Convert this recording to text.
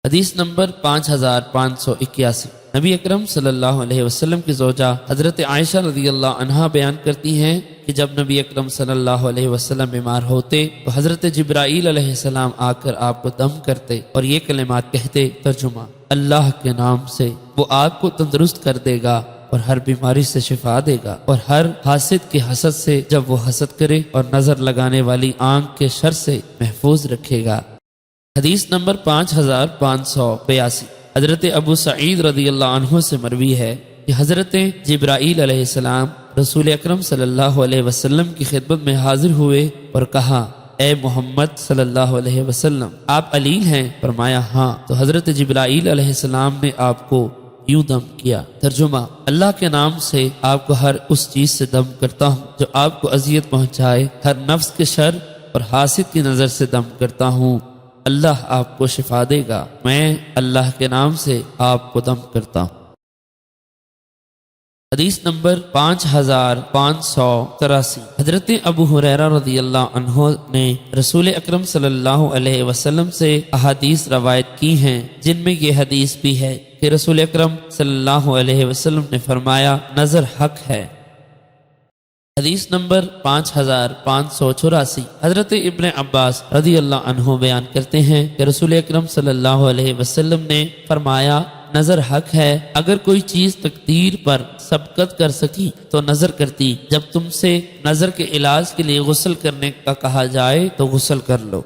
حدیث نمبر 5581، نبی اکرم صلی اللہ علیہ وسلم کی زوجہ حضرت عائشہ رضی اللہ عنہا بیان کرتی ہیں کہ جب نبی اکرم صلی اللہ علیہ وسلم بیمار ہوتے تو حضرت جبرائیل علیہ السلام آ کر آپ کو دم کرتے اور یہ کلمات کہتے، ترجمہ: اللہ کے نام سے وہ آپ کو تندرست کر دے گا اور ہر بیماری سے شفا دے گا، اور ہر حاسد کی حسد سے جب وہ حسد کرے، اور نظر لگانے والی آنکھ کے شر سے محفوظ رکھے گا۔ حدیث نمبر 5582، حضرت ابو سعید رضی اللہ عنہ سے مروی ہے کہ حضرت جبرائیل علیہ السلام رسول اکرم صلی اللہ علیہ وسلم کی خدمت میں حاضر ہوئے اور کہا، اے محمد صلی اللہ علیہ وسلم، آپ علیل ہیں؟ فرمایا ہاں۔ تو حضرت جبرائیل علیہ السلام نے آپ کو یوں دم کیا۔ ترجمہ: اللہ کے نام سے آپ کو ہر اس چیز سے دم کرتا ہوں جو آپ کو اذیت پہنچائے، ہر نفس کے شر اور حاسد کی نظر سے دم کرتا ہوں، اللہ آپ کو شفا دے گا۔ میں اللہ کے نام سے آپ کو دم کرتا ہوں۔ حدیث نمبر 5583، حضرت ابو ہریرہ رضی اللہ عنہ نے رسول اکرم صلی اللہ علیہ وسلم سے احادیث روایت کی ہیں، جن میں یہ حدیث بھی ہے کہ رسول اکرم صلی اللہ علیہ وسلم نے فرمایا، نظر حق ہے۔ حدیث نمبر 5584، حضرت ابن عباس رضی اللہ عنہ بیان کرتے ہیں کہ رسول اکرم صلی اللہ علیہ وسلم نے فرمایا، نظر حق ہے، اگر کوئی چیز تقدیر پر سبقت کر سکی تو نظر کرتی، جب تم سے نظر کے علاج کے لیے غسل کرنے کا کہا جائے تو غسل کر لو۔